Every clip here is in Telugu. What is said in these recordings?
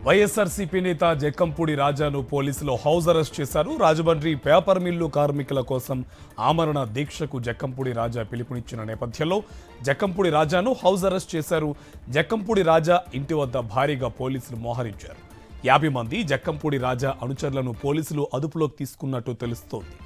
వైఎస్ఆర్సీపీ నేత జక్కంపూడి రాజాను పోలీసులు హౌస్ అరెస్ట్ చేశారు. రాజమండ్రి పేపర్ మిల్లు కార్మికుల కోసం ఆమరణ దీక్షకు జక్కంపూడి రాజా పిలుపునిచ్చిన నేపథ్యంలో జక్కంపూడి రాజాను హౌస్ అరెస్ట్ చేశారు. జక్కంపూడి రాజా ఇంటి వద్ద భారీగా పోలీసులు మోహరించారు. 50 మంది జక్కంపూడి రాజా అనుచరులను పోలీసులు అదుపులోకి తీసుకున్నట్టు తెలుస్తోంది.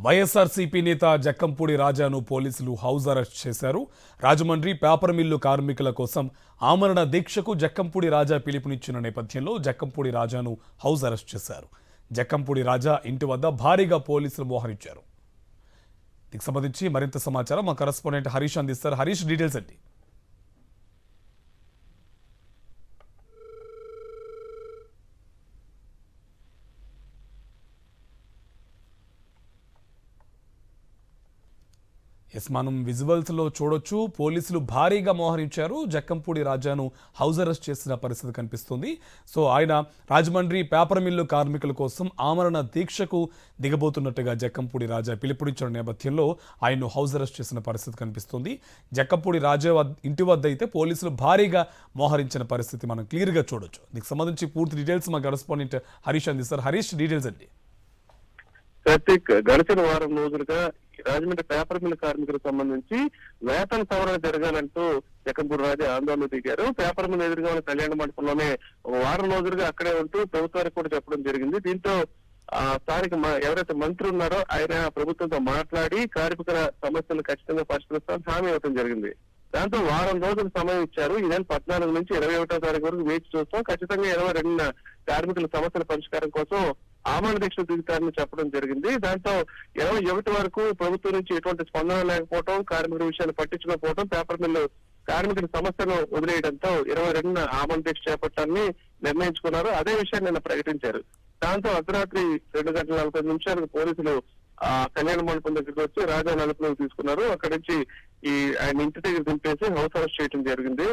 వైఎస్ఆర్సీపీ నేత జక్కంపూడి రాజాను పోలీసులు హౌస్ అరెస్ట్ చేశారు. రాజమండ్రి పేపర్ మిల్లు కార్మికుల కోసం ఆమరణ దీక్షకు జక్కంపూడి రాజా పిలుపునిచ్చిన నేపథ్యంలో జక్కంపూడి రాజాను హౌస్ అరెస్ట్ చేశారు. జక్కంపూడి రాజా ఇంటి వద్ద భారీగా పోలీసులు మోహరించారు. దీనికి సంబంధించి మరింత సమాచారం మా కరెస్పాండెంట్ హరీష్ అందిస్తారు. హరీష్, డీటెయిల్స్ అండి. మనం విజువల్స్ లో చూడొచ్చు, పోలీసులు భారీగా మోహరించారు. జక్కంపూడి రాజాను హౌస్ అరెస్ట్ చేసిన పరిస్థితి కనిపిస్తుంది. సో ఆయన రాజమండ్రి పేపర్ మిల్లు కార్మికుల కోసం ఆమరణ దీక్షకు దిగబోతున్నట్టుగా జక్కంపూడి రాజా పిలుపునిచ్చిన నేపథ్యంలో ఆయన్ను హౌస్ అరెస్ట్ చేసిన పరిస్థితి కనిపిస్తుంది. జక్కంపూడి రాజా ఇంటి వద్ద అయితే పోలీసులు భారీగా మోహరించిన పరిస్థితి మనం క్లియర్గా చూడొచ్చు. దీనికి సంబంధించి పూర్తి డీటెయిల్స్ మా కరెస్పాండెంట్ హరీష్ అందిస్తారు. హరీష్, డీటెయిల్స్ అండి. కార్తీక్, గడిచిన వారం రోజులుగా రాజమండ్రి పేపర్ మిల్ కార్మికులకు సంబంధించి వేతన సవరణ జరగాలంటూ జక్కంపూడి రాజా ఆందోళన దిగారు. పేపర్ మిల్ ఎదురుగా ఉన్న కళ్యాణ మండపంలోనే వారం రోజులుగా అక్కడే ఉంటూ ప్రభుత్వానికి కూడా చెప్పడం జరిగింది. దీంతో స్థానిక ఎవరైతే మంత్రి ఉన్నారో ఆయన ప్రభుత్వంతో మాట్లాడి కార్మికుల సమస్యలు ఖచ్చితంగా పరిష్కరిస్తామని హామీ ఇవ్వడం జరిగింది. దాంతో వారం రోజులు సమయం ఇచ్చారు. ఈ నెల 14 నుంచి 21వ తారీఖు వరకు వేచి చూస్తాం, ఖచ్చితంగా 22న కార్మికుల సమస్యల పరిష్కారం కోసం ఆమరణ దీక్ష దిగుతారని చెప్పడం జరిగింది. దాంతో 21 వరకు ప్రభుత్వం నుంచి ఎటువంటి స్పందన లేకపోవడం, కార్మికుల విషయాన్ని పట్టించుకోకపోవడం, పేపర్ మిల్లు కార్మికుల సమస్యను వదిలేయడంతో 22న ఆమరణ దీక్ష చేపట్టాలని నిర్ణయించుకున్నారు. అదే విషయాన్ని నిన్న ప్రకటించారు. దాంతో అర్ధరాత్రి 2:45 పోలీసులు కళ్యాణ మండపం దగ్గరికి వచ్చి రాజా అదుపులోకి తీసుకున్నారు. అక్కడి నుంచి ఆయన ఇంటి దగ్గర దింపేసి హౌస్ అరెస్ట్ చేయడం జరిగింది.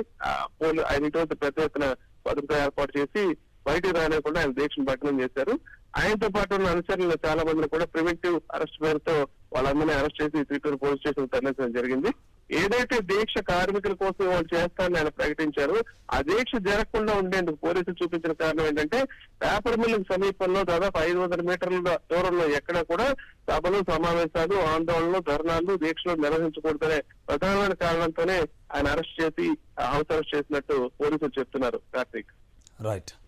ఆయన ఇంటి వద్ద పెద్ద ఎత్తున భద్రత ఏర్పాటు చేసి బయటికి రానివ్వకుండా ఆయన దీక్షను భగ్నం చేశారు. ఆయనతో పాటు ఉన్న అనుచరులు చాలా మందిని కూడా ప్రివెంటివ్ అరెస్ట్ పేరుతో వాళ్ళందరినీ అరెస్ట్ చేసి త్రిటూరు పోలీస్ స్టేషన్ తరలించడం జరిగింది. ఏదైతే దీక్ష కార్మికుల కోసం వాళ్ళు చేస్తారని ఆయన ప్రకటించారు, ఆ దీక్ష జరగకుండా ఉండేందుకు పోలీసులు చూపించిన కారణం ఏంటంటే పేపర్ మిల్లు సమీపంలో దాదాపు 500 మీటర్ల దూరంలో ఎక్కడ కూడా సభలు, సమావేశాలు, ఆందోళనలు, ధర్నాలు, దీక్షలు నిర్వహించకూడదనే ప్రధానమైన కారణంతోనే ఆయన అరెస్ట్ చేసి హౌస్ అరెస్ట్ చేసినట్టు పోలీసులు చెప్తున్నారు. కార్తీక్, రైట్.